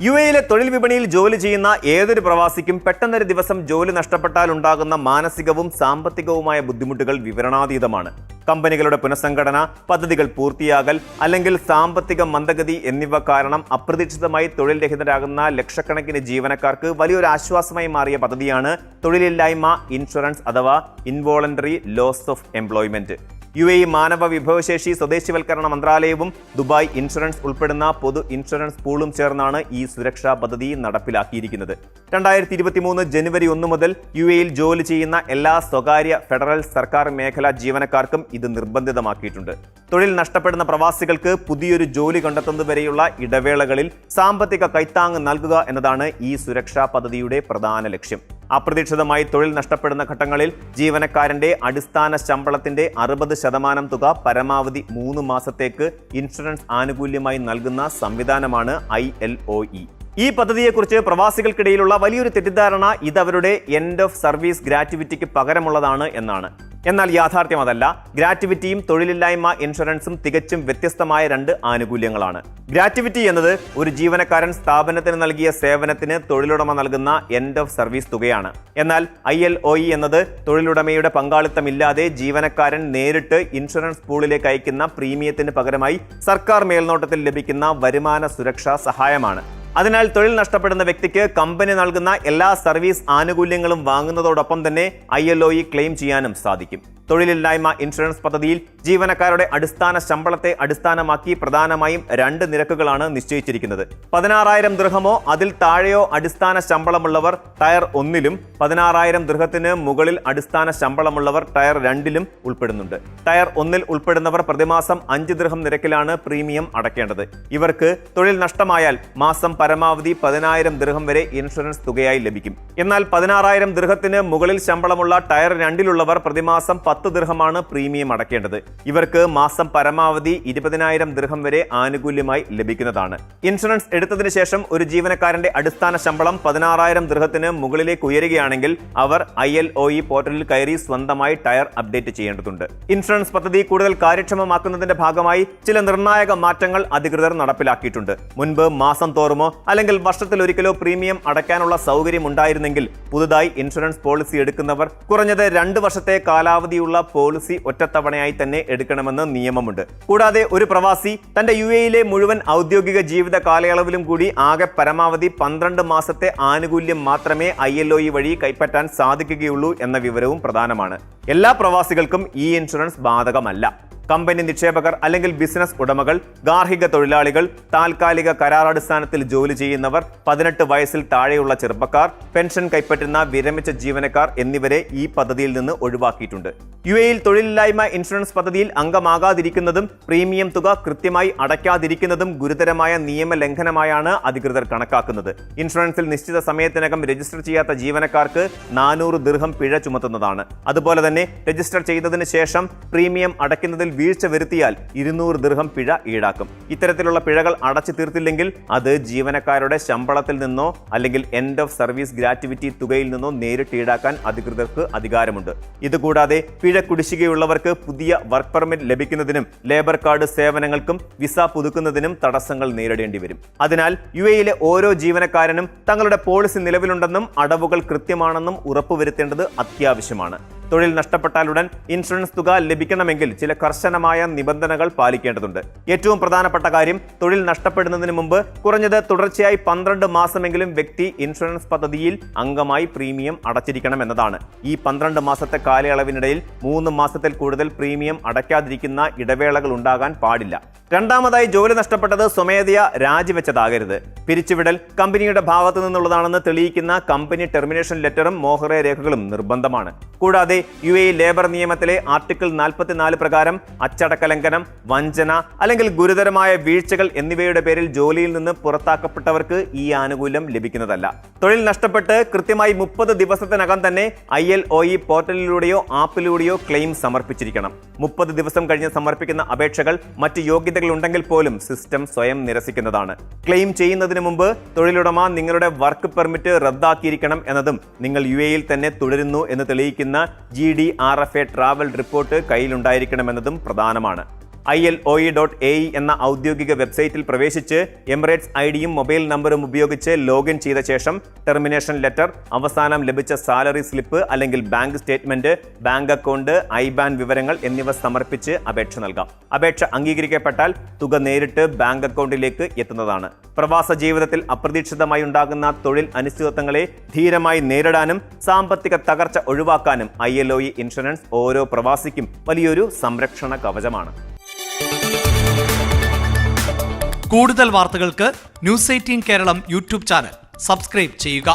യുഎയിലെ തൊഴിൽ വിപണിയിൽ ജോലി ചെയ്യുന്ന ഏതൊരു പ്രവാസിക്കും പെട്ടെന്നൊരു ദിവസം ജോലി നഷ്ടപ്പെട്ടാൽ ഉണ്ടാകുന്ന മാനസികവും സാമ്പത്തികവുമായ ബുദ്ധിമുട്ടുകൾ വിവരണാതീതമാണ്. കമ്പനികളുടെ പുനഃസംഘടന, പദ്ധതികൾ പൂർത്തിയാകൽ അല്ലെങ്കിൽ സാമ്പത്തിക മന്ദഗതി എന്നിവ കാരണം അപ്രതീക്ഷിതമായി തൊഴിൽ രഹിതരാകുന്ന ലക്ഷക്കണക്കിന് ജീവനക്കാർക്ക് വലിയൊരു ആശ്വാസമായി മാറിയ പദ്ധതിയാണ് തൊഴിലില്ലായ്മ ഇൻഷുറൻസ് അഥവാ involuntary loss of employment. UAE മാനവ വിഭവശേഷി സ്വദേശിവൽക്കരണ മന്ത്രാലയവും ദുബായ് ഇൻഷുറൻസ് ഉൾപ്പെടുന്ന പൊതു ഇൻഷുറൻസ് പൂളും ചേർന്നാണ് ഈ സുരക്ഷാ പദ്ധതി നടപ്പിലാക്കിയിരിക്കുന്നത്. 2023 ജനുവരി 1 മുതൽ യുഎഇയിൽ ജോലി ചെയ്യുന്ന എല്ലാ സ്വകാര്യ ഫെഡറൽ സർക്കാർ മേഖലാ ജീവനക്കാർക്കും ഇത് നിർബന്ധിതമാക്കിയിട്ടുണ്ട്. തൊഴിൽ നഷ്ടപ്പെടുന്ന പ്രവാസികൾക്ക് പുതിയൊരു ജോലി കണ്ടെത്തുന്നതുവരെയുള്ള ഇടവേളകളിൽ സാമ്പത്തിക കൈത്താങ് നൽകുക എന്നതാണ് ഈ സുരക്ഷാ പദ്ധതിയുടെ പ്രധാന ലക്ഷ്യം. അപ്രതീക്ഷിതമായി തൊഴിൽ നഷ്ടപ്പെടുന്ന ഘട്ടങ്ങളിൽ ജീവനക്കാരന്റെ അടിസ്ഥാന ശമ്പളത്തിന്റെ 60% തുക പരമാവധി 3 മാസത്തേക്ക് ഇൻഷുറൻസ് ആനുകൂല്യമായി നൽകുന്ന സംവിധാനമാണ് ILOE. ഈ പദ്ധതിയെക്കുറിച്ച് പ്രവാസികൾക്കിടയിലുള്ള വലിയൊരു തെറ്റിദ്ധാരണ ഇത് അവരുടെ എൻഡ് ഓഫ് സർവീസ് ഗ്രാറ്റുവിറ്റിക്ക് പകരമുള്ളതാണ് എന്നാണ്. എന്നാൽ യാഥാർത്ഥ്യം അതല്ല. ഗ്രാറ്റുവിറ്റിയും തൊഴിലില്ലായ്മ ഇൻഷുറൻസും തികച്ചും വ്യത്യസ്തമായ രണ്ട് ആനുകൂല്യങ്ങളാണ്. ഗ്രാറ്റുവിറ്റി എന്നത് ഒരു ജീവനക്കാരൻ സ്ഥാപനത്തിന് നൽകിയ സേവനത്തിന് തൊഴിലുടമ നൽകുന്ന എൻഡ് ഓഫ് സർവീസ് തുകയാണ്. എന്നാൽ ILOE എന്നത് തൊഴിലുടമയുടെ പങ്കാളിത്തമില്ലാതെ ജീവനക്കാരൻ നേരിട്ട് ഇൻഷുറൻസ് പൂളിലേക്ക് അയക്കുന്ന പ്രീമിയത്തിന് പകരമായി സർക്കാർ മേൽനോട്ടത്തിൽ ലഭിക്കുന്ന വരുമാന സുരക്ഷാ സഹായമാണ്. അതിനാൽ തൊഴിൽ നഷ്ടപ്പെടുന്ന വ്യക്തിക്ക് കമ്പനി നൽകുന്ന എല്ലാ സർവീസ് ആനുകൂല്യങ്ങളും വാങ്ങുന്നതോടൊപ്പം തന്നെ ILOE ക്ലെയിം ചെയ്യാനും സാധിക്കും. തൊഴിലില്ലായ്മ ഇൻഷുറൻസ് പദ്ധതിയിൽ ജീവനക്കാരുടെ അടിസ്ഥാന ശമ്പളത്തെ അടിസ്ഥാനമാക്കി പ്രധാനമായും 2 നിരക്കുകളാണ് നിശ്ചയിച്ചിരിക്കുന്നത്. 16,000 ദിർഹമോ അതിൽ താഴെയോ അടിസ്ഥാന ശമ്പളമുള്ളവർ ടയർ 1ലും 16,000 ദിർഹത്തിന് മുകളിൽ അടിസ്ഥാന ശമ്പളമുള്ളവർ ടയർ 2ലും ഉൾപ്പെടുന്നുണ്ട്. ടയർ 1ൽ ഉൾപ്പെടുന്നവർ പ്രതിമാസം 5 ദിർഹം നിരക്കിലാണ് പ്രീമിയം അടയ്ക്കേണ്ടത്. ഇവർക്ക് തൊഴിൽ നഷ്ടമായാൽ മാസം പരമാവധി 10,000 ദിർഹം വരെ ഇൻഷുറൻസ് തുകയായി ലഭിക്കും. എന്നാൽ 16,000 ദിർഹത്തിന് മുകളിൽ ശമ്പളമുള്ള ടയർ 2ലുള്ളവർ പ്രതിമാസം 10 ദിർഹമാണ് പ്രീമിയം അടയ്ക്കേണ്ടത്. ഇവർക്ക് മാസം പരമാവധി 20,000 ദിർഹം വരെ ആനുകൂല്യമായി ലഭിക്കുന്നതാണ്. ഇൻഷുറൻസ് എടുത്തതിനു ശേഷം ഒരു ജീവനക്കാരന്റെ അടിസ്ഥാന ശമ്പളം 16,000 ദിർഹത്തിന് മുകളിലേക്ക് ഉയരുകയാണെങ്കിൽ അവർ ILOE പോർട്ടലിൽ കയറി സ്വന്തമായി ടയർ അപ്ഡേറ്റ് ചെയ്യേണ്ടതുണ്ട്. ഇൻഷുറൻസ് പദ്ധതി കൂടുതൽ കാര്യക്ഷമമാക്കുന്നതിന്റെ ഭാഗമായി ചില നിർണായക മാറ്റങ്ങൾ അധികൃതർ നടപ്പിലാക്കിയിട്ടുണ്ട്. മുൻപ് മാസം തോറുമോ അല്ലെങ്കിൽ വർഷത്തിലൊരിക്കലോ പ്രീമിയം അടയ്ക്കാനുള്ള സൗകര്യം ഉണ്ടായിരുന്നെങ്കിൽ പുതുതായി ഇൻഷുറൻസ് പോളിസി എടുക്കുന്നവർ കുറഞ്ഞത് 2 വർഷത്തെ കാലാവധിയുള്ള പോളിസി ഒറ്റത്തവണയായി തന്നെ എടുക്കണമെന്ന് നിയമമുണ്ട്. കൂടാതെ ഒരു പ്രവാസി തന്റെ യുഎഇയിലെ മുഴുവൻ ഔദ്യോഗിക ജീവിത കാലയളവിലും കൂടി ആകെ പരമാവധി 12 മാസത്തെ ആനുകൂല്യം മാത്രമേ ILOE വഴി കൈപ്പറ്റാൻ സാധിക്കുകയുള്ളൂ എന്ന വിവരവും പ്രധാനമാണ്. എല്ലാ പ്രവാസികൾക്കും ഈ ഇൻഷുറൻസ് ബാധകമല്ല. കമ്പനി നിക്ഷേപകർ അല്ലെങ്കിൽ ബിസിനസ് ഉടമകൾ, ഗാർഹിക തൊഴിലാളികൾ, താൽക്കാലിക കരാറടിസ്ഥാനത്തിൽ ജോലി ചെയ്യുന്നവർ, 18 വയസ്സിൽ താഴെയുള്ള ചെറുപ്പക്കാർ, പെൻഷൻ കൈപ്പറ്റുന്ന വിരമിച്ച ജീവനക്കാർ എന്നിവരെ ഈ പദ്ധതിയിൽ നിന്ന് ഒഴിവാക്കിയിട്ടുണ്ട്. യുഎഇയിൽ തൊഴിലില്ലായ്മ ഇൻഷുറൻസ് പദ്ധതിയിൽ അംഗമാകാതിരിക്കുന്നതും പ്രീമിയം തുക കൃത്യമായി അടയ്ക്കാതിരിക്കുന്നതും ഗുരുതരമായ നിയമലംഘനമായാണ് അധികൃതർ കണക്കാക്കുന്നത്. ഇൻഷുറൻസിൽ നിശ്ചിത സമയത്തിനകം രജിസ്റ്റർ ചെയ്യാത്ത ജീവനക്കാർക്ക് 400 ദിർഹം പിഴ ചുമത്തുന്നതാണ്. അതുപോലെ തന്നെ രജിസ്റ്റർ ചെയ്തതിന് ശേഷം പ്രീമിയം അടയ്ക്കുന്നതിൽ വീഴ്ച വരുത്തിയാൽ 200 ദിർഹം പിഴ ഈടാക്കും. ഇത്തരത്തിലുള്ള പിഴകൾ അടച്ചു തീർത്തില്ലെങ്കിൽ അത് ജീവനക്കാരുടെ ശമ്പളത്തിൽ നിന്നോ അല്ലെങ്കിൽ എൻഡ് ഓഫ് സർവീസ് ഗ്രാറ്റുവിറ്റി തുകയിൽ നിന്നോ നേരിട്ട് ഈടാക്കാൻ അധികൃതർക്ക് അധികാരമുണ്ട്. ഇതുകൂടാതെ പിഴ കുടിശ്ശികയുള്ളവർക്ക് പുതിയ വർക്ക് പെർമിറ്റ് ലഭിക്കുന്നതിനും ലേബർ കാർഡ് സേവനങ്ങൾക്കും വിസ പുതുക്കുന്നതിനും തടസ്സങ്ങൾ നേരിടേണ്ടി വരും. അതിനാൽ യുഎഇയിലെ ഓരോ ജീവനക്കാരനും തങ്ങളുടെ പോളിസി നിലവിലുണ്ടെന്നും അടവുകൾ കൃത്യമാണെന്നും ഉറപ്പുവരുത്തേണ്ടത് അത്യാവശ്യമാണ്. തൊഴിൽ നഷ്ടപ്പെട്ടാലുടൻ ഇൻഷുറൻസ് തുക ലഭിക്കണമെങ്കിൽ ചില കർശനമായ നിബന്ധനകൾ പാലിക്കേണ്ടതുണ്ട്. ഏറ്റവും പ്രധാനപ്പെട്ട കാര്യം, തൊഴിൽ നഷ്ടപ്പെടുന്നതിന് മുമ്പ് കുറഞ്ഞത് തുടർച്ചയായി 12 മാസമെങ്കിലും വ്യക്തി ഇൻഷുറൻസ് പദ്ധതിയിൽ അംഗമായി പ്രീമിയം അടച്ചിരിക്കണം എന്നതാണ്. ഈ 12 മാസത്തെ കാലയളവിനിടയിൽ 3 മാസത്തിൽ കൂടുതൽ പ്രീമിയം അടയ്ക്കാതിരിക്കുന്ന ഇടവേളകൾ ഉണ്ടാകാൻ പാടില്ല. രണ്ടാമതായി, ജോലി നഷ്ടപ്പെട്ടത് സ്വമേധയാ രാജിവെച്ചതാകരുത്. പിരിച്ചുവിടൽ കമ്പനിയുടെ ഭാഗത്തു നിന്നുള്ളതാണെന്ന് തെളിയിക്കുന്ന കമ്പനി ടെർമിനേഷൻ ലെറ്ററും മോഹറെ രേഖകളും നിർബന്ധമാണ്. കൂടാതെ യുഎഇ ലേബർ നിയമത്തിലെ ആർട്ടിക്കിൾ 44 പ്രകാരം അച്ചടക്ക ലംഘനം, വഞ്ചന അല്ലെങ്കിൽ ഗുരുതരമായ വീഴ്ചകൾ എന്നിവയുടെ പേരിൽ ജോലിയിൽ നിന്ന് പുറത്താക്കപ്പെട്ടവർക്ക് ഈ ആനുകൂല്യം ലഭിക്കുന്നതല്ല. തൊഴിൽ നഷ്ടപ്പെട്ട് കൃത്യമായി 30 ദിവസത്തിനകം തന്നെ ILOE പോർട്ടലിലൂടെയോ ആപ്പിലൂടെയോ ക്ലെയിം സമർപ്പിച്ചിരിക്കണം. 30 ദിവസം കഴിഞ്ഞ് സമർപ്പിക്കുന്ന അപേക്ഷകൾ മറ്റ് യോഗ്യതകൾ ഉണ്ടെങ്കിൽ പോലും സിസ്റ്റം സ്വയം നിരസിക്കുന്നതാണ്. ക്ലെയിം ചെയ്യുന്നതിന് മുമ്പ് തൊഴിലുടമ നിങ്ങളുടെ വർക്ക് പെർമിറ്റ് റദ്ദാക്കിയിരിക്കണം എന്നതും നിങ്ങൾ യുഎഇയിൽ തന്നെ തുടരുന്നു എന്ന് തെളിയിക്കുന്ന GDRFA ട്രാവൽ റിപ്പോർട്ട് കയ്യിലുണ്ടായിരിക്കണമെന്നതും പ്രധാനമാണ്. ILOE.AE എന്ന ഔദ്യോഗിക വെബ്സൈറ്റിൽ പ്രവേശിച്ച് എമിറേറ്റ്സ് ഐഡിയും മൊബൈൽ നമ്പറും ഉപയോഗിച്ച് ലോഗിൻ ചെയ്ത ശേഷം ടെർമിനേഷൻ ലെറ്റർ, അവസാനം ലഭിച്ച സാലറി സ്ലിപ്പ് അല്ലെങ്കിൽ bank statement, bank account, IBAN വിവരങ്ങൾ എന്നിവ സമർപ്പിച്ച് അപേക്ഷ നൽകാം. അപേക്ഷ അംഗീകരിക്കപ്പെട്ടാൽ തുക നേരിട്ട് ബാങ്ക് അക്കൗണ്ടിലേക്ക് എത്തുന്നതാണ്. പ്രവാസ ജീവിതത്തിൽ അപ്രതീക്ഷിതമായി ഉണ്ടാകുന്ന തൊഴിൽ അനിശ്ചിതത്വങ്ങളെ ധീരമായി നേരിടാനും സാമ്പത്തിക തകർച്ച ഒഴിവാക്കാനും ILOE ഇൻഷുറൻസ് ഓരോ പ്രവാസിക്കും വലിയൊരു സംരക്ഷണ കവചമാണ്. കൂടുതൽ വാർത്തകൾക്ക് News 18 Keralam YouTube channel subscribe ചെയ്യുക.